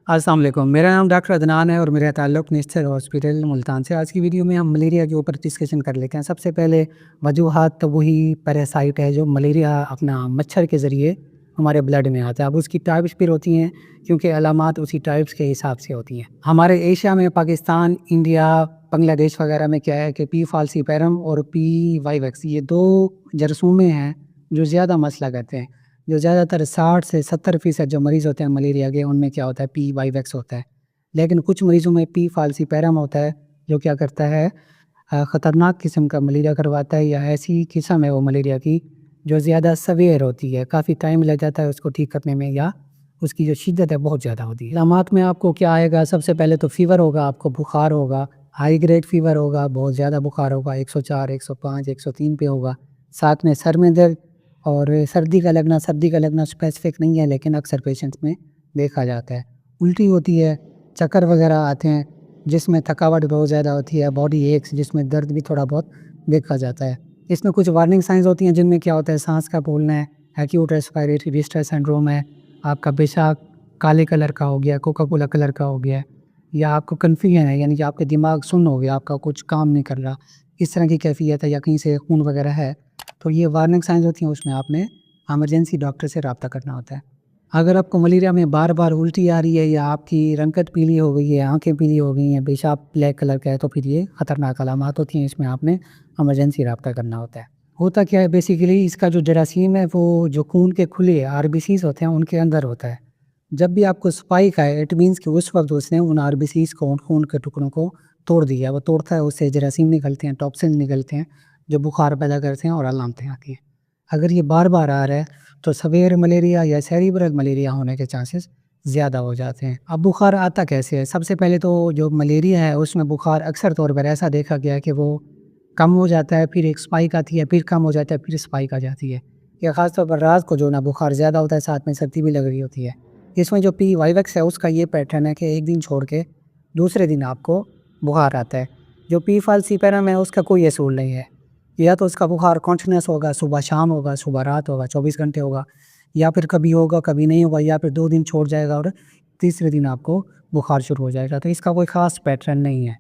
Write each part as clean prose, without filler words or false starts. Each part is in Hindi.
अस्सलाम वालेकुम। मेरा नाम डॉक्टर अदनान है और मेरा ताल्लुक़ नेस्टर हॉस्पिटल मुल्तान से। आज की वीडियो में हम मलेरिया के ऊपर डिस्कशन कर लेते हैं। सबसे पहले वजूहात तो वही पैरासाइट है जो मलेरिया अपना मच्छर के ज़रिए हमारे ब्लड में आता है। अब उसकी टाइप्स फिर होती हैं क्योंकि अलामात उसी टाइप्स के हिसाब से होती हैं। हमारे एशिया में पाकिस्तान, इंडिया, बांग्लादेश वगैरह में क्या है कि पी फाल्सीपैरम और पी वाइवेक्स ये 2 जरासीमें हैं जो ज़्यादा मसला करते हैं। जो ज़्यादातर 60 से 70% जो मरीज़ होते हैं मलेरिया के उनमें क्या होता है पी वाइवेक्स होता है। लेकिन कुछ मरीज़ों में पी फाल्सीपैरम होता है जो क्या करता है ख़तरनाक किस्म का मलेरिया करवाता है या ऐसी किस्म है वो मलेरिया की जो ज़्यादा सवेयर होती है। काफ़ी टाइम लग जाता है उसको ठीक करने में या उसकी जो शिद्दत है बहुत ज़्यादा होती है। अलामात में आपको क्या आएगा, सबसे पहले तो फ़ीवर होगा, आपको बुखार होगा, हाई ग्रेड फ़ीवर होगा, बहुत ज़्यादा बुखार होगा, 104, 105, 103 पे होगा। साथ में सर में दर्द और सर्दी का लगना स्पेसिफिक नहीं है लेकिन अक्सर पेशेंट्स में देखा जाता है। उल्टी होती है, चक्कर वगैरह आते हैं, जिसमें थकावट बहुत ज़्यादा होती है, बॉडी एक्स जिसमें दर्द भी थोड़ा बहुत देखा जाता है। इसमें कुछ वार्निंग साइंस होती हैं जिनमें क्या होता है सांस का फूलना है, एक्यूट रेस्पिरेटरी डिस्ट्रेस सिंड्रोम है, आपका पेशाब काले कलर का हो गया, कोका कोला कलर का हो गया या आपको कन्फ्यूजन है यानी कि आपके दिमाग सुन्न हो गया, आपका कुछ काम नहीं कर रहा, इस तरह की कैफियत है या कहीं से खून वगैरह है, तो ये वार्निंग साइंस होती हैं, उसमें आपने इमरजेंसी डॉक्टर से रब्ता करना होता है। अगर आपको मलेरिया में बार-बार उल्टी आ रही है या आपकी रंगत पीली हो गई है, आँखें पीली हो गई हैं, पेशाब ब्लैक कलर का है, तो फिर ये ख़तरनाक अलामात होती हैं, इसमें आपने इमरजेंसी रब्ता करना होता है। होता क्या है बेसिकली इसका जो जरासीम है वो जो खून के खुले आरबीसीज़ होते हैं उनके अंदर होता है। जब भी आपको स्पाइक आए इट मीन्स कि उस वक़्त उसने उन आरबीसीज़ को, उन खून के टुकड़ों को तोड़ दिया। वो तोड़ता है, उससे जरासीम निकलते हैं, टॉक्सिन निकलते हैं, जो बुखार पैदा करते हैं और अलामतें आती हैं। अगर ये बार-बार आ रहा है तो सवेयर मलेरिया या सेरिब्रल मलेरिया होने के चांसेस ज़्यादा हो जाते हैं। अब बुखार आता कैसे है? सबसे पहले तो जो मलेरिया है उसमें बुखार अक्सर तौर पर ऐसा देखा गया है कि वो कम हो जाता है, फिर एक स्पाइक आती है, फिर कम हो जाता है, फिर स्पाइक आ जाती है। या ख़ास तौर पर रात को जो ना बुखार ज़्यादा होता है, साथ में सर्दी भी लग रही होती है। इसमें जो पी वाइवेक्स है उसका ये पैटर्न है कि एक दिन छोड़ के दूसरे दिन आपको बुखार आता है। जो पी फाल्सीपैरम है उसका कोई असूल नहीं है। या तो उसका बुखार कॉन्टिन्यूअस होगा, सुबह शाम होगा, सुबह रात होगा, 24 घंटे होगा, या फिर कभी होगा कभी नहीं होगा, या फिर 2 दिन छोड़ जाएगा और तीसरे दिन आपको बुखार शुरू हो जाएगा। तो इसका कोई ख़ास पैटर्न नहीं है।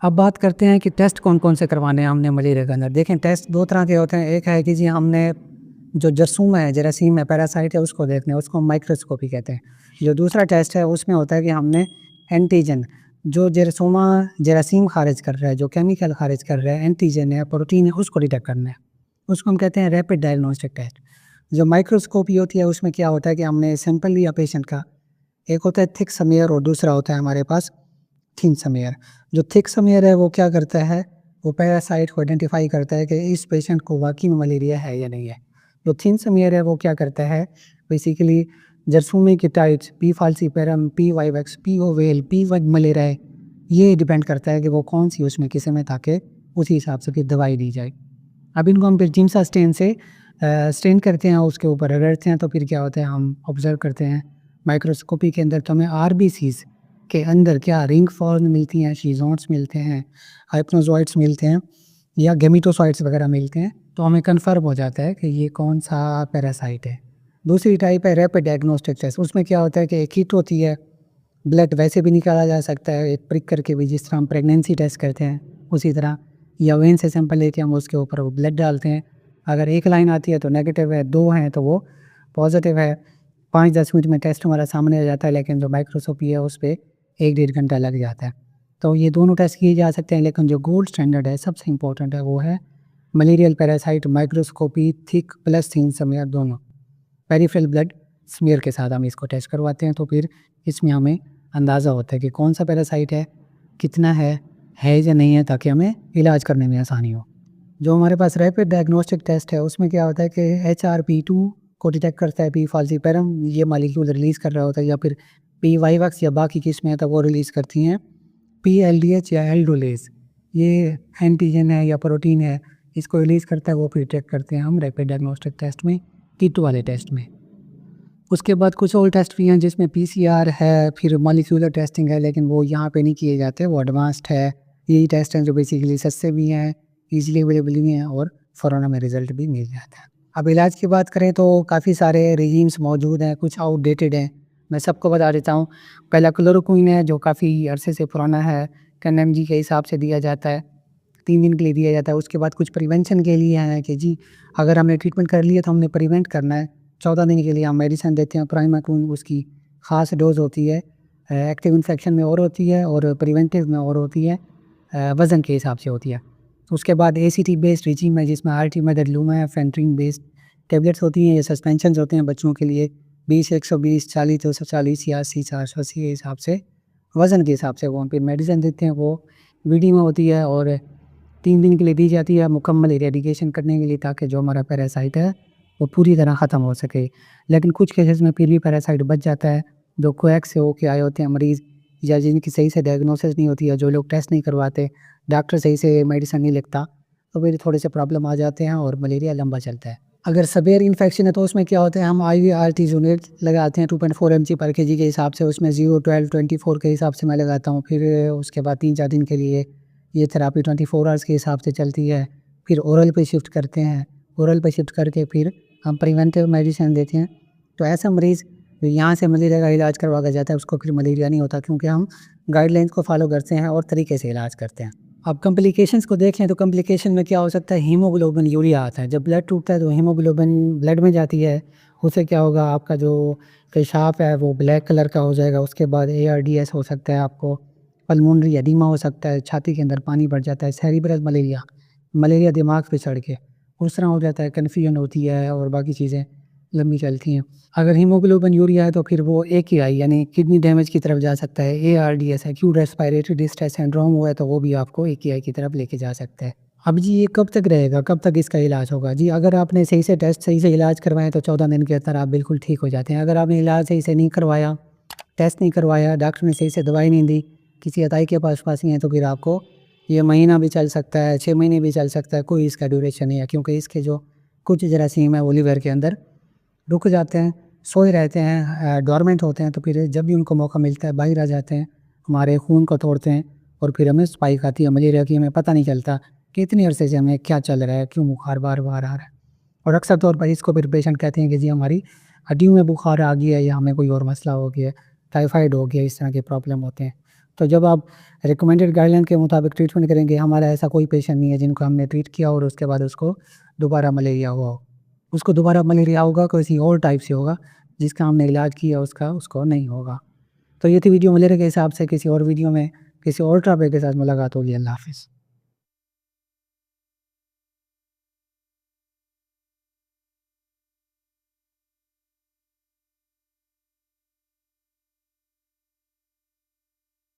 अब बात करते हैं कि टेस्ट कौन-कौन से करवाने हैं हमने मलेरिया के अंदर। देखें टेस्ट 2 तरह के होते हैं। एक है कि जी हमने जो जरासीम है, पैरासाइट है उसको देखना है, उसको माइक्रोस्कोपी कहते हैं। जो दूसरा टेस्ट है उसमें होता है कि हमने एंटीजन जो जरासीम खारिज कर रहा है, जो केमिकल खारिज कर रहा है, एंटीजन है, प्रोटीन है, उसको डिटेक्ट करना है। उसको हम कहते हैं रैपिड डायग्नोस्टिक टेस्ट। जो माइक्रोस्कोपी होती है उसमें क्या होता है कि हमने सैंपल लिया पेशेंट का, एक होता है थिक स्मीयर और दूसरा होता है हमारे पास थिन स्मीयर। जो थिक स्मीयर है वो क्या करता है, वो पैरासाइट को आइडेंटिफाई करता है कि इस पेशेंट को वाकई में मलेरिया है या नहीं है। जो थिन स्मीयर है वो क्या करता है, बेसिकली जरासीम की types P falciparum, P vivax, P ovale, P malaria, ये डिपेंड करता है कि वो कौन सी उसमें किस्म है ताकि उसी हिसाब से फिर दवाई दी जाए। अब इनको हम फिर जिम्सा स्टेन से स्टेन करते हैं, उसके ऊपर रगड़ते हैं, तो फिर क्या होता है हम ऑब्ज़र्व करते हैं माइक्रोस्कोपी के अंदर तो हमें आरबीसीज़ के अंदर क्या रिंग फॉर्म मिलती हैं, शीज़ोइड्स मिलते हैं, हाइप्नोज़ोइड्स मिलते हैं या गेमेटोसाइट्स वगैरह मिलते हैं, तो हमें कन्फर्म हो जाता है कि ये कौन सा पैरासाइट है। दूसरी टाइप है रैपिड डायग्नोस्टिक टेस्ट। उसमें क्या होता है कि एक किट होती है, ब्लड वैसे भी निकाला जा सकता है एक प्रिक करके भी, जिस तरह हम प्रेगनेंसी टेस्ट करते हैं उसी तरह, या वेन से सैंपल लेके हम उसके ऊपर वो ब्लड डालते हैं। अगर एक लाइन आती है तो नेगेटिव है, 2 हैं तो वो पॉजिटिव है। 5-10 मिनट में टेस्ट हमारा सामने आ जाता है, लेकिन जो माइक्रोस्कोपी है उस पे 1-1.5 घंटा लग जाता है। तो ये दोनों टेस्ट किए जा सकते हैं, लेकिन जो गोल्ड स्टैंडर्ड है, सबसे इम्पोर्टेंट है, वो है malarial parasite microscopy thick plus thin smear दोनों। पेरिफेरल ब्लड स्मीयर के साथ हम इसको टेस्ट करवाते हैं, तो फिर इसमें हमें अंदाज़ा होता है कि कौन सा पैरासाइट है, कितना है या नहीं है, ताकि हमें इलाज करने में आसानी हो। जो हमारे पास रैपिड डायग्नोस्टिक टेस्ट है उसमें क्या होता है कि HRP2 को डिटेक्ट करता है, पी फाल्सीपैरम ये मॉलिक्यूल रिलीज़ कर रहा होता है, या फिर पी वाइवेक्स या बाकी किस्में हैं तो वो रिलीज़ करती हैं PLDH या एल्डोलेज, ये एंटीजन है या प्रोटीन है, इसको रिलीज़ करता है, वो फिर डिटेक्ट करते हैं हम रैपिड डायग्नोस्टिक टेस्ट में, किट वाले टेस्ट में। उसके बाद कुछ और टेस्ट भी हैं जिसमें PCR है, फिर मॉलिक्यूलर टेस्टिंग है, लेकिन वो यहाँ पे नहीं किए जाते, वो एडवांस्ड है। यही टेस्ट हैं जो बेसिकली सस्ते भी हैं, ईज़िली अवेलेबल भी हैं और फ़ौरन हमें रिज़ल्ट भी मिल जाता है। अब इलाज की बात करें तो काफ़ी सारे रेजीम्स मौजूद हैं, कुछ आउटडेटेड हैं, मैं सबको बता देता हूँ। पहला क्लोरोक्वीन है जो काफ़ी अरसे से पुराना है, 10 mg के हिसाब से दिया जाता है, 3 दिन के लिए दिया जाता है। उसके बाद कुछ प्रिवेंशन के लिए है कि जी अगर हमने ट्रीटमेंट कर लिया तो हमने प्रिवेंट करना है। 14 दिन के लिए हम मेडिसिन देते हैं। प्राइमाक्विन उसकी ख़ास डोज़ होती है, एक्टिव इन्फेक्शन में और होती है और प्रिवेंटिव में और होती है, वज़न के हिसाब से होती है। उसके बाद ACT बेस्ड रिजीम है जिसमें आर्टिमेडलुमा है, फेंट्रिन बेस्ड टैबलेट्स होती हैं। ये सस्पेंशंस होते हैं बच्चों के लिए 20, 120, 40, 240 या 80, 480 के हिसाब से, वज़न के हिसाब से वो हम फिर मेडिसिन देते हैं। वो VD में होती है और 3 दिन के लिए दी जाती है मुकम्मल इरेडिकेशन करने के लिए, ताकि जो हमारा पैरासाइट है वो पूरी तरह ख़त्म हो सके। लेकिन कुछ केसेस में फिर भी पैरासाइट बच जाता है, जो कोएक्स से होके आए होते हैं मरीज़ या जिनकी सही से डायग्नोसिस नहीं होती है, जो लोग टेस्ट नहीं करवाते, डॉक्टर सही से मेडिसिन नहीं लिखता, तो फिर थोड़े से प्रॉब्लम आ जाते हैं और मलेरिया लंबा चलता है। अगर सेवियर इन्फेक्शन है तो उसमें क्या होता है, हम IVRT यूनिट लगाते हैं 2.4 mg पर kg के हिसाब से। उसमें 0, 12, 24 के हिसाब से मैं लगाता हूँ। फिर उसके बाद 3-4 दिन के लिए ये थेरापी 24 आवर्स के हिसाब से चलती है। फिर ओरल पे शिफ्ट करते हैं, ओरल पे शिफ्ट करके फिर हम प्रिवेंटिव मेडिसिन देते हैं। तो ऐसा मरीज़ जो यहाँ से मलेरिया का इलाज करवा कर जाता है उसको फिर मलेरिया नहीं होता, क्योंकि हम गाइडलाइंस को फॉलो करते हैं और तरीके से इलाज करते हैं। अब कॉम्प्लिकेशंस को देख लें तो कॉम्प्लिकेशन में क्या हो सकता है, हीमोग्लोबिन यूरिया आता है। जब ब्लड टूटता है तो हीमोग्लोबिन ब्लड में जाती है, उससे क्या होगा, आपका जो पेशाब है वो ब्लैक कलर का हो जाएगा। उसके बाद ARDS हो सकता है, आपको पल्मोनरी एडिमा हो सकता है, छाती के अंदर पानी भर जाता है, सेरिब्रल मलेरिया, मलेरिया दिमाग पे चढ़ के उस तरह हो जाता है, कन्फ्यूजन होती है और बाकी चीज़ें लंबी चलती हैं। अगर हीमोग्लोबिन यूरिया है तो फिर वो AKI यानी किडनी डैमेज की तरफ जा सकता है। ARDS acute respiratory distress syndrome हुआ है तो वो भी आपको AKI की तरफ लेके जा सकता है। अब जी ये कब तक रहेगा, कब तक इसका इलाज होगा? जी अगर आपने सही से टेस्ट सही से इलाज करवाया तो 14 दिन के अंदर आप बिल्कुल ठीक हो जाते हैं। अगर आपने इलाज सही से नहीं करवाया, टेस्ट नहीं करवाया, डॉक्टर ने सही से दवाई नहीं दी, किसी अताई के पास नहीं है, तो फिर आपको ये महीना भी चल सकता है, 6 महीने भी चल सकता है, कोई इसका ड्यूरेशन नहीं है। क्योंकि इसके जो कुछ जरासीम है वो लिवर के अंदर रुक जाते हैं, सोए रहते हैं, डोरमेंट होते हैं, तो फिर जब भी उनको मौका मिलता है बाहर आ जाते हैं, हमारे खून को तोड़ते हैं और फिर हमें स्पाइक आती है मलेरिया की। हमें पता नहीं चलता कि इतनी अरसे से हमें क्या चल रहा है, क्यों बुखार बार बार आ रहा है। और अक्सर तौर पर इसको फिर पेशेंट कहते हैं कि जी हमारी हड्डियों में बुखार आ गया है या हमें कोई और मसला हो गया है, टाइफाइड हो गया, इस तरह के प्रॉब्लम होते हैं। तो जब आप रिकमेंडेड गाइडलाइन के मुताबिक ट्रीटमेंट करेंगे, हमारा ऐसा कोई पेशेंट नहीं है जिनको हमने ट्रीट किया और उसके बाद उसको दोबारा मलेरिया हुआ हो। उसको दोबारा मलेरिया होगा किसी और टाइप से होगा, जिसका हमने इलाज किया उसको नहीं होगा। तो ये थी वीडियो मलेरिया के हिसाब से। किसी और वीडियो में किसी और टॉपिक के साथ मुलाकात होगी। अल्लाह हाफ़िज़।